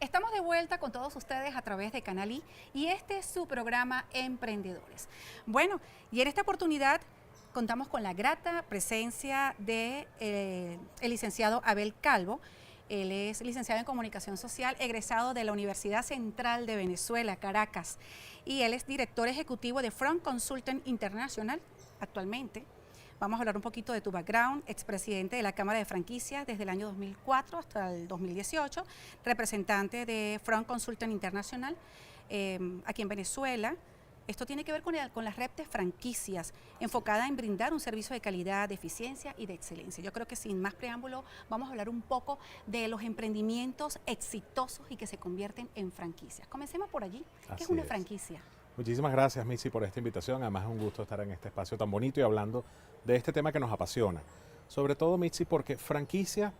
Estamos de vuelta con todos ustedes a través de Canal I y este es su programa Emprendedores. Bueno, y en esta oportunidad contamos con la grata presencia de el licenciado Abel Calvo. Él es licenciado en Comunicación Social, egresado de la Universidad Central de Venezuela, Caracas, y él es director ejecutivo de Front Consulting International actualmente. Vamos a hablar un poquito de tu background, expresidente de la Cámara de Franquicias desde el año 2004 hasta el 2018, representante de Front Consulting International aquí en Venezuela. Esto tiene que ver con la red de franquicias, enfocada en brindar un servicio de calidad, de eficiencia y de excelencia. Yo creo que sin más preámbulo vamos a hablar un poco de los emprendimientos exitosos y que se convierten en franquicias. Comencemos por allí. ¿Qué es una franquicia? Muchísimas gracias, Mitzi, por esta invitación. Además es un gusto estar en este espacio tan bonito y hablando de este tema que nos apasiona. Sobre todo, Mitzi, porque franquicia,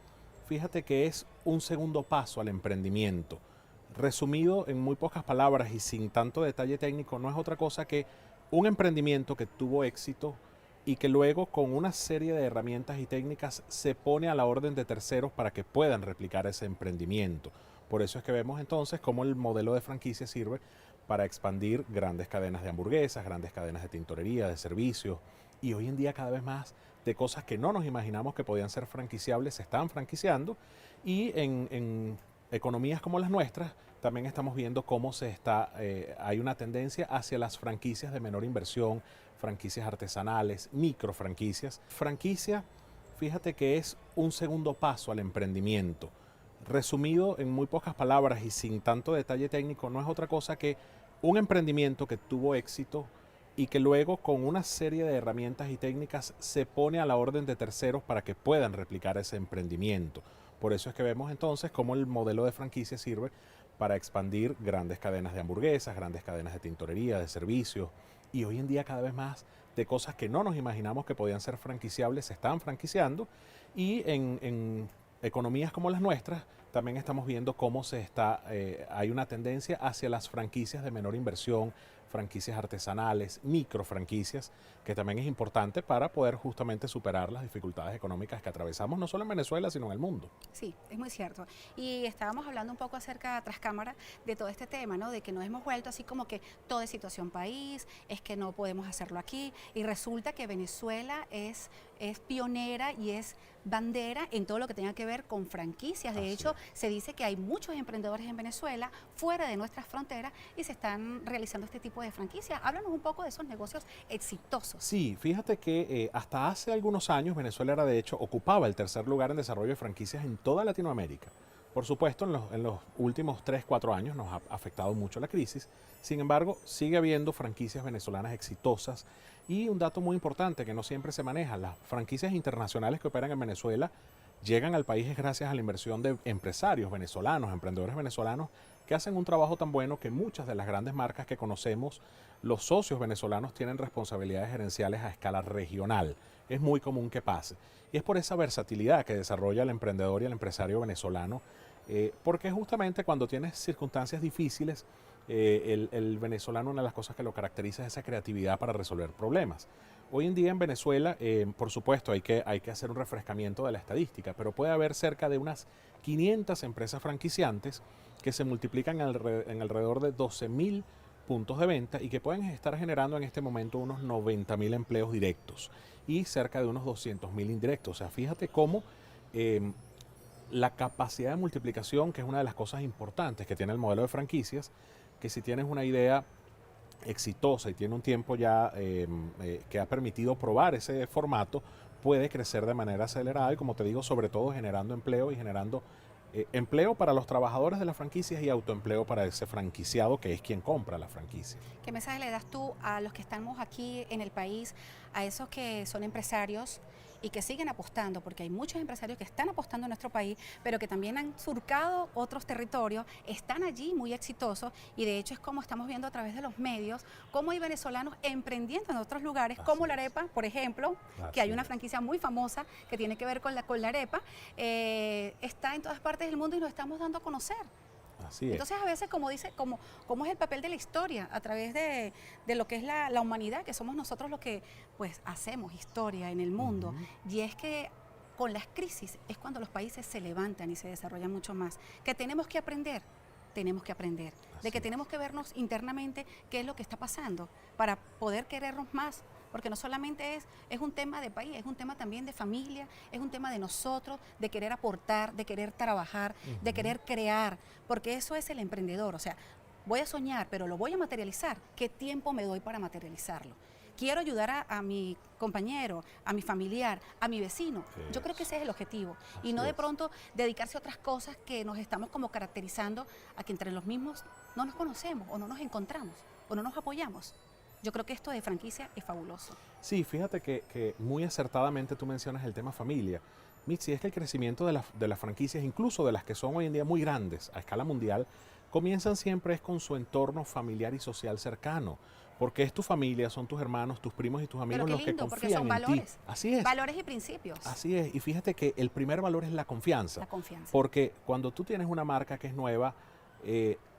fíjate que es un segundo paso al emprendimiento. Resumido en muy pocas palabras y sin tanto detalle técnico, no es otra cosa que un emprendimiento que tuvo éxito y que luego con una serie de herramientas y técnicas se pone a la orden de terceros para que puedan replicar ese emprendimiento. Por eso es que vemos entonces cómo el modelo de franquicia sirve para expandir grandes cadenas de hamburguesas, grandes cadenas de tintorería, de servicios, y hoy en día cada vez más de cosas que no nos imaginamos que podían ser franquiciables se están franquiciando, y en economías como las nuestras también estamos viendo cómo hay una tendencia hacia las franquicias de menor inversión, franquicias artesanales, micro franquicias. Franquicia, fíjate que es un segundo paso al emprendimiento. Resumido en muy pocas palabras y sin tanto detalle técnico, no es otra cosa que un emprendimiento que tuvo éxito y que luego con una serie de herramientas y técnicas se pone a la orden de terceros para que puedan replicar ese emprendimiento. Por eso es que vemos entonces cómo el modelo de franquicia sirve para expandir grandes cadenas de hamburguesas, grandes cadenas de tintorería, de servicios, y hoy en día cada vez más de cosas que no nos imaginamos que podían ser franquiciables se están franquiciando, y en economías como las nuestras también estamos viendo cómo hay una tendencia hacia las franquicias de menor inversión, franquicias artesanales, micro franquicias, que también es importante para poder justamente superar las dificultades económicas que atravesamos no solo en Venezuela, sino en el mundo. Sí, es muy cierto. Y estábamos hablando un poco acerca, tras cámara, de todo este tema, ¿no? De que nos hemos vuelto así como que todo es situación país, es que no podemos hacerlo aquí, y resulta que Venezuela es pionera y es bandera en todo lo que tenga que ver con franquicias. De hecho, se dice que hay muchos emprendedores en Venezuela, fuera de nuestras fronteras, y se están realizando este tipo de franquicias. Háblanos un poco de esos negocios exitosos. Sí, fíjate que hasta hace algunos años Venezuela ocupaba el tercer lugar en desarrollo de franquicias en toda Latinoamérica. Por supuesto, en los últimos 3-4 años nos ha afectado mucho la crisis. Sin embargo, sigue habiendo franquicias venezolanas exitosas. Y un dato muy importante que no siempre se maneja: las franquicias internacionales que operan en Venezuela llegan al país gracias a la inversión de empresarios venezolanos, emprendedores venezolanos, que hacen un trabajo tan bueno que muchas de las grandes marcas que conocemos, los socios venezolanos tienen responsabilidades gerenciales a escala regional. Es muy común que pase. Y es por esa versatilidad que desarrolla el emprendedor y el empresario venezolano, porque justamente cuando tienes circunstancias difíciles, el venezolano, una de las cosas que lo caracteriza es esa creatividad para resolver problemas. Hoy en día en Venezuela, por supuesto, hay que hacer un refrescamiento de la estadística, pero puede haber cerca de unas 500 empresas franquiciantes que se multiplican en alrededor de 12.000 puntos de venta y que pueden estar generando en este momento unos 90.000 empleos directos y cerca de unos 200.000 indirectos. O sea, fíjate cómo la capacidad de multiplicación, que es una de las cosas importantes que tiene el modelo de franquicias, que si tienes una idea exitosa y tiene un tiempo ya que ha permitido probar ese formato, puede crecer de manera acelerada y, como te digo, sobre todo generando empleo y generando empleo para los trabajadores de las franquicias y autoempleo para ese franquiciado que es quien compra la franquicia. ¿Qué mensaje le das tú a los que estamos aquí en el país, a esos que son empresarios y que siguen apostando? Porque hay muchos empresarios que están apostando en nuestro país, pero que también han surcado otros territorios, están allí muy exitosos, y de hecho es como estamos viendo a través de los medios, cómo hay venezolanos emprendiendo en otros lugares, como la arepa, por ejemplo, que hay una franquicia muy famosa que tiene que ver con la arepa, está en todas partes del mundo y nos estamos dando a conocer. Así es. Entonces, a veces, como dice, como es el papel de la historia a través de lo que es la humanidad, que somos nosotros los que pues hacemos historia en el mundo. Y es que con las crisis es cuando los países se levantan y se desarrollan mucho más. ¿Qué tenemos que aprender? tenemos que aprender, de que Así es. tenemos que vernos internamente qué es lo que está pasando para poder querernos más, porque no solamente es un tema de país, es un tema también de familia, es un tema de nosotros, de querer aportar, de querer trabajar, de querer crear, porque eso es el emprendedor, o sea, voy a soñar, pero lo voy a materializar, ¿qué tiempo me doy para materializarlo? Quiero ayudar a mi compañero, a mi familiar, a mi vecino. Yo creo que ese es el objetivo. Y no de pronto dedicarse a otras cosas que nos estamos como caracterizando a que entre los mismos no nos conocemos o no nos encontramos o no nos apoyamos. Yo creo que esto de franquicia es fabuloso. Sí, fíjate que muy acertadamente tú mencionas el tema familia. Mitzi, es que el crecimiento de las franquicias, incluso de las que son hoy en día muy grandes a escala mundial, comienzan siempre es con su entorno familiar y social cercano. Porque es tu familia, son tus hermanos, tus primos y tus amigos Pero qué los que lindo, porque confían son en ti. valores. Así es. Valores y principios. Así es. Y fíjate que el primer valor es la confianza. La confianza. Porque cuando tú tienes una marca que es nueva,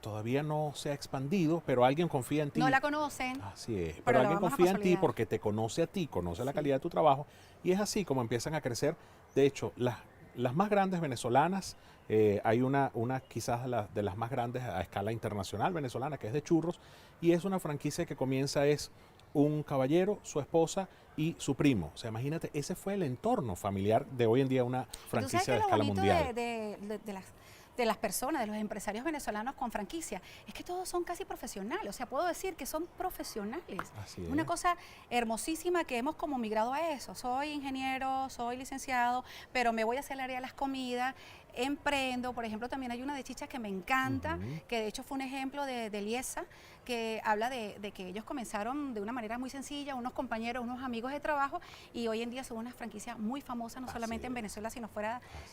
todavía no se ha expandido, pero alguien confía en ti. No la conocen. Así es. pero Pero la alguien vamos a confía en ti consolidar. porque te conoce a ti, conoce la Sí. calidad de tu trabajo. Y es así como empiezan a crecer. De hecho, las más grandes venezolanas, hay una quizás de las más grandes a escala internacional venezolana, que es de churros, y es una franquicia que comienza es un caballero, su esposa y su primo. O sea, imagínate, ese fue el entorno familiar de hoy en día una ¿Tú sabes franquicia qué de es lo escala bonito mundial. de las personas, de los empresarios venezolanos con franquicia? Es que todos son casi profesionales, o sea, puedo decir que son profesionales. Así Es una es. cosa hermosísima que hemos como migrado a eso. Soy ingeniero, soy licenciado, pero me voy a hacer el área de las comidas, emprendo. Por ejemplo, también hay una de chichas que me encanta, Ujú. que de hecho fue un ejemplo de Liesa, que habla de que ellos comenzaron de una manera muy sencilla, unos compañeros, unos amigos de trabajo, y hoy en día son una franquicia muy famosa, no Así solamente en es. Venezuela, sino Así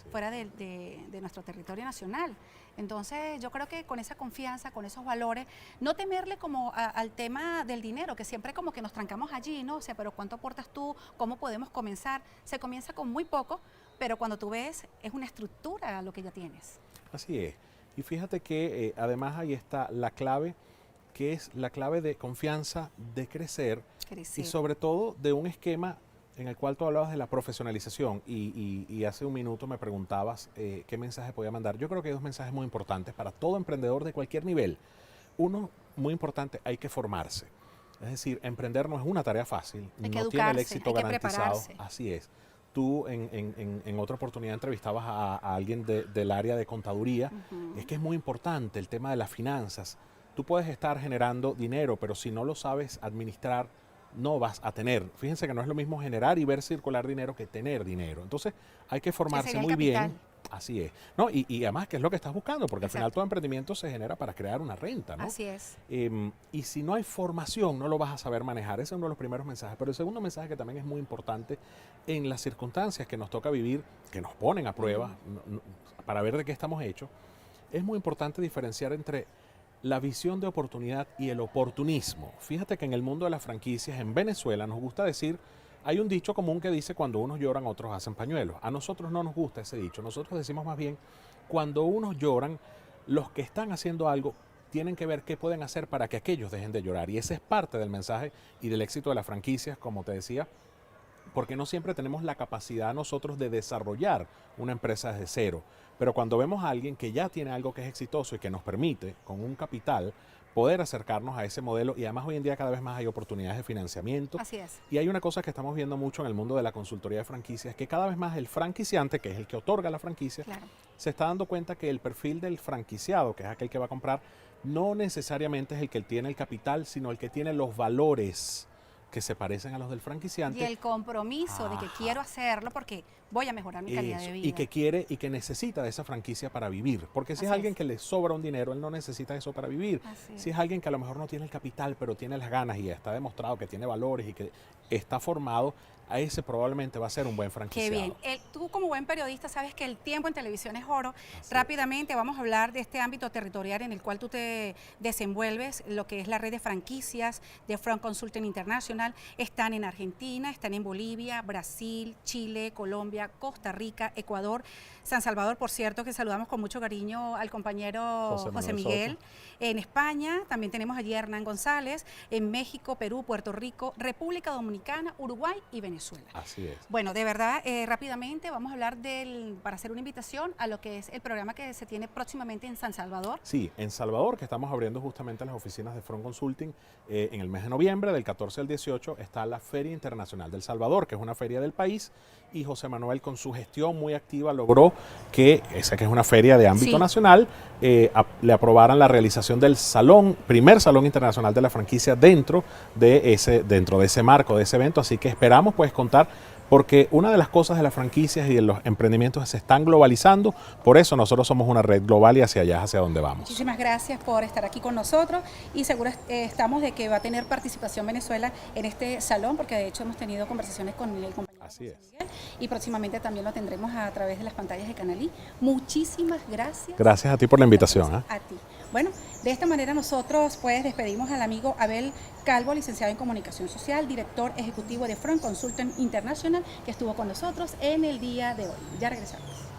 es. fuera de nuestro territorio nacional. Entonces, yo creo que con esa confianza, con esos valores, no temerle como al tema del dinero, que siempre como que nos trancamos allí, ¿no? O sea, pero ¿cuánto aportas tú? ¿Cómo podemos comenzar? Se comienza con muy poco, pero cuando tú ves, es una estructura lo que ya tienes. Así es. Y fíjate que además ahí está la clave, que es la clave de confianza, de crecer y Crecer. sobre todo de un esquema en el cual tú hablabas de la profesionalización y hace un minuto me preguntabas qué mensaje podía mandar. Yo creo que hay dos mensajes muy importantes para todo emprendedor de cualquier nivel. Uno, muy importante, hay que formarse. Es decir, emprender no es una tarea fácil, Hay que no tiene el educarse, éxito hay que garantizado. prepararse. Así es. Tú en otra oportunidad entrevistabas a alguien del área de contaduría. Ujú. Es que es muy importante el tema de las finanzas. Tú puedes estar generando dinero, pero si no lo sabes administrar, no vas a tener. Fíjense que no es lo mismo generar y ver circular dinero que tener dinero. Entonces hay que formarse sería el muy bien. capital. Así es. No, y además, ¿qué es lo que estás buscando? Porque al final Exacto. todo emprendimiento se genera para crear una renta, ¿no? Así es. Y si no hay formación, no lo vas a saber manejar. Ese es uno de los primeros mensajes. Pero el segundo mensaje que también es muy importante en las circunstancias que nos toca vivir, que nos ponen a prueba para ver de qué estamos hechos, es muy importante diferenciar entre la visión de oportunidad y el oportunismo. Fíjate que en el mundo de las franquicias, en Venezuela, nos gusta decir, hay un dicho común que dice cuando unos lloran, otros hacen pañuelos. A nosotros no nos gusta ese dicho. Nosotros decimos más bien, cuando unos lloran, los que están haciendo algo tienen que ver qué pueden hacer para que aquellos dejen de llorar. Y ese es parte del mensaje y del éxito de las franquicias, como te decía, porque no siempre tenemos la capacidad nosotros de desarrollar una empresa desde cero. Pero cuando vemos a alguien que ya tiene algo que es exitoso y que nos permite, con un capital, poder acercarnos a ese modelo, y además hoy en día cada vez más hay oportunidades de financiamiento. Así es. Y hay una cosa que estamos viendo mucho en el mundo de la consultoría de franquicias, que cada vez más el franquiciante, que es el que otorga la franquicia, Claro. se está dando cuenta que el perfil del franquiciado, que es aquel que va a comprar, no necesariamente es el que tiene el capital, sino el que tiene los valores que se parecen a los del franquiciante. Y el compromiso de que Ajá. quiero hacerlo porque voy a mejorar mi calidad Eso, de vida. y que quiere y que necesita de esa franquicia para vivir. Porque si es Así alguien es. que le sobra un dinero, él no necesita eso para vivir. Así Si es. es alguien que a lo mejor no tiene el capital, pero tiene las ganas y está demostrado que tiene valores y que está formado, a ese probablemente va a ser un buen Qué franquiciado. bien. Tú como buen periodista sabes que el tiempo en televisión es oro. Así Rápidamente vamos a hablar de este ámbito territorial en el cual tú te desenvuelves, lo que es la red de franquicias de Front Consulting International. Están en Argentina, están en Bolivia, Brasil, Chile, Colombia, Costa Rica, Ecuador, San Salvador, por cierto, que saludamos con mucho cariño al compañero José Miguel. En España también tenemos allí a Hernán González, en México, Perú, Puerto Rico, República Dominicana, Uruguay y Venezuela. Venezuela. Así es. Bueno, de verdad, rápidamente vamos a hablar para hacer una invitación a lo que es el programa que se tiene próximamente en San Salvador. Sí, en Salvador, que estamos abriendo justamente las oficinas de Front Consulting en el mes de noviembre, del 14 al 18, está la Feria Internacional del Salvador, que es una feria del país, y José Manuel, con su gestión muy activa, logró que, esa que es una feria de ámbito nacional, le aprobaran la realización del primer Salón Internacional de la Franquicia dentro de ese marco, de ese evento. Así que esperamos pues contar, porque una de las cosas de las franquicias y de los emprendimientos se están globalizando, por eso nosotros somos una red global y hacia allá es hacia donde vamos. Muchísimas gracias por estar aquí con nosotros y seguro estamos de que va a tener participación Venezuela en este salón, porque de hecho hemos tenido conversaciones con el compañero José Miguel, y próximamente también lo tendremos a través de las pantallas de Canalí. Muchísimas gracias. Gracias a ti por la invitación. A ti. Bueno, de esta manera nosotros pues despedimos al amigo Abel Calvo, licenciado en Comunicación Social, director ejecutivo de Front Consulting International, que estuvo con nosotros en el día de hoy. Ya regresamos.